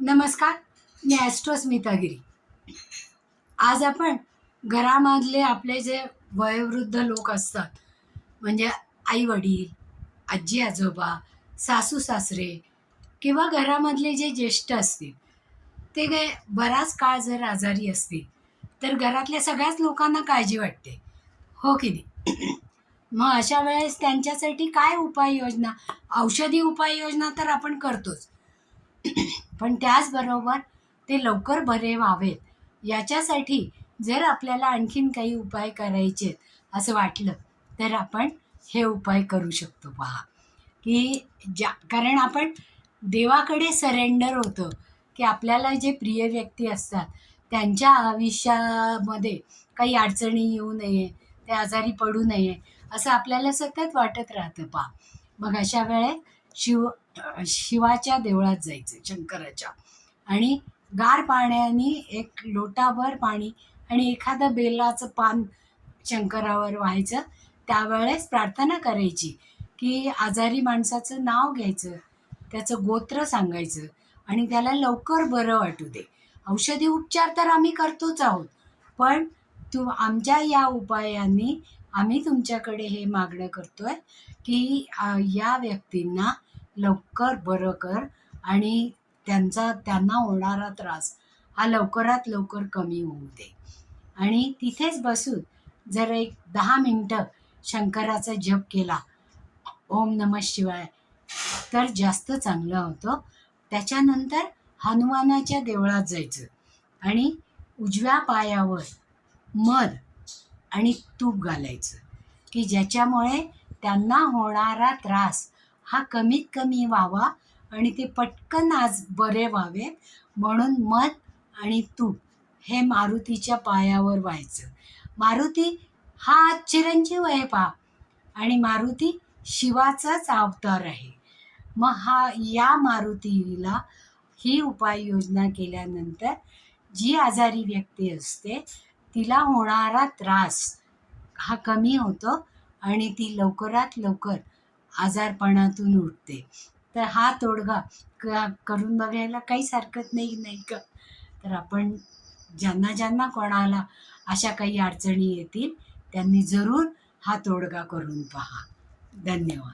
नमस्कार, मी ॲस्ट्रो गिरी. आज आपण घरामधले आपले जे वयोवृद्ध लोक असतात, म्हणजे आई-वडील, आजी-आजोबा, सासू-सासरे किंवा घरामधले जे ज्येष्ठ असतील, ते बराच काळ जर आजारी असतील, तर घरातल्या सगळ्याच लोकांना काळजी वाटते, हो की नाही? मग अशा वेळेस त्यांच्यासाठी काय उपाययोजना, औषधी उपाययोजना तर आपण करतोच. पण त्याचबरोबर ते लवकर बरे व्हावेत याच्यासाठी जर आपल्याला आणखीन काही उपाय करायचे असं वाटलं तर आपण हे उपाय करू शकतो. पहा की कारण आपण देवाकडे सरेंडर होतं की आपल्याला जे प्रिय व्यक्ती असतात त्यांच्या आयुष्यामध्ये काही अडचणी येऊ नये, ते आजारी पडू नये असं आपल्याला सतत वाटत राहतं. पहा मग अशा वेळेस शिवाच्या देवळात जायचं, शंकराच्या, आणि गार पाण्याने एक लोटाभर पाणी आणि एखादं बेलाचं पान शंकरावर व्हायचं. त्यावेळेस प्रार्थना करायची की आजारी माणसाचं नाव घ्यायचं, त्याचं गोत्र सांगायचं आणि त्याला लवकर बरं वाटू दे. औषधी उपचार तर आम्ही करतोच आहोत, पण आमच्या या उपायांनी आम्ही तुमच्याकडे हे मागणं करतोय की या व्यक्तींना लवकर बरं कर आणि त्यांना होणारा त्रास हा लवकरात लवकर कमी होऊ दे. आणि तिथेच बसून जर एक 10 मिनटं शंकराचा जप केला, ओम नमः शिवाय, तर जास्त चांगलं होतं. त्याच्यानंतर हनुमानाच्या देवळात जायचं आणि उजव्या पायावर मध आणि तूप घालायचं की ज्याच्यामुळे त्यांना होणारा त्रास हा कमीत कमी व्हावा आणि ते पटकन आज बरे व्हावे. म्हणून मध आणि तूप हे मारुतीच्या पायावर व्हायचं. मारुती हा चिरंजीव आहे पहा, आणि मारुती शिवाचाच अवतार आहे. मग या मारुतीला ही उपाययोजना केल्यानंतर जी आजारी व्यक्ती असते तिला होणारा त्रास हा कमी होतो आणि ती लवकरात लवकर आजारपणातून उठते. तर हा तोडगा करून बघायला काहीच हरकत नाही का? तर आपण ज्यांना कोणाला अशा काही अडचणी येतील त्यांनी जरूर हा तोडगा करून पहा. धन्यवाद.